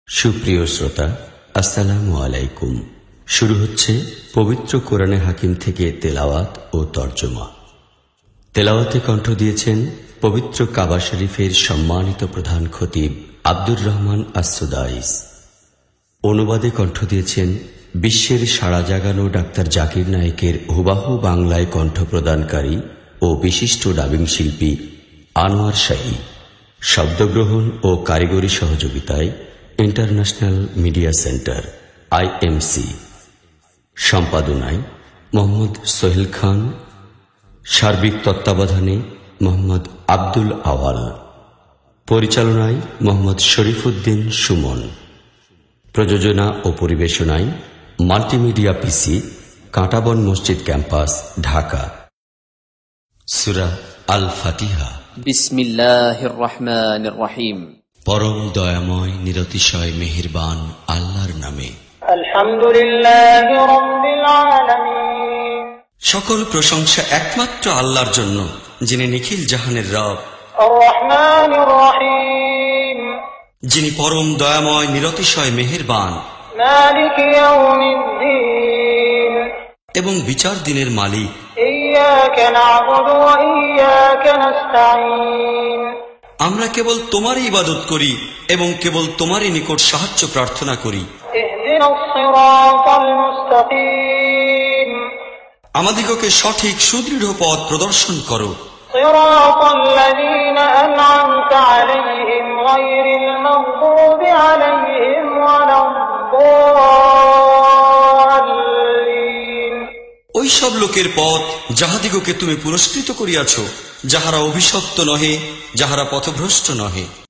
সুপ্রিয় শ্রোতা, আসসালামু আলাইকুম। শুরু হচ্ছে পবিত্র কোরআনে হাকিম থেকে তেলাওয়াত ও তর্জমা। তেলাওয়াতে কণ্ঠ দিয়েছেন পবিত্র কাবা শরীফের সম্মানিত প্রধান খতিব আব্দুর রহমান আস-সুদাইস। অনুবাদে কণ্ঠ দিয়েছেন বিশ্বের সাড়া জাগানো ডাক্তার জাকির নায়েকের হুবাহু বাংলায় কণ্ঠ প্রদানকারী ও বিশিষ্ট ডাবিং শিল্পী আনোয়ার শাহী। শব্দগ্রহণ ও কারিগরি সহযোগিতায় ইন্টারন্যাশনাল মিডিয়া সেন্টার IMC। সম্পাদনায় মোহাম্মদ সোহেল খান। সার্বিক তত্ত্বাবধানে মোহাম্মদ আব্দুল আওয়াল। পরিচালনায় মোহাম্মদ শরীফুদ্দিন সুমন। প্রযোজনা ও পরিবেশনায় মাল্টিমিডিয়া PC, কাঁটাবন মসজিদ ক্যাম্পাস, ঢাকা। সূরা আল ফাতিহা। বিসমিল্লাহির রহমানির রহিম। পরম দয়াময় নিরতিশয় মেহেরবান আল্লাহর নামে। আলহামদুলিল্লাহি রাব্বিল আলামিন। সকল প্রশংসা একমাত্র আল্লাহর জন্য, যিনি নিখিল জাহানের রব। আর রহমানির রহিম। যিনি পরম দয়াময় নিরতিশয় মেহেরবান। মালিক ইয়াউমিদ্দিন। এবং বিচার দিনের মালিক। ইয়্যাকা না'বুদু ওয়া ইয়্যাকা নাস্তাঈন। আমরা কেবল তোমারই ইবাদত করি এবং কেবল তোমারই নিকট সাহায্য প্রার্থনা করি। ইহদিনাস সিরাতাল মুস্তাকিম। আমাদিগকে সঠিক সুদৃঢ় পথ প্রদর্শন করো। সিরাতাল্লাযীনা আন'আমতা আলাইহিম গায়রিল মাগদুবি আলাইহিম ওয়ালাদ-দাল্লিন। ওই সব লোকের পথ যাহাদিগকে তুমি পুরস্কৃত করিয়াছ, যাহারা অভিশপ্ত নহে, যাহারা পথভ্রষ্ট নহে।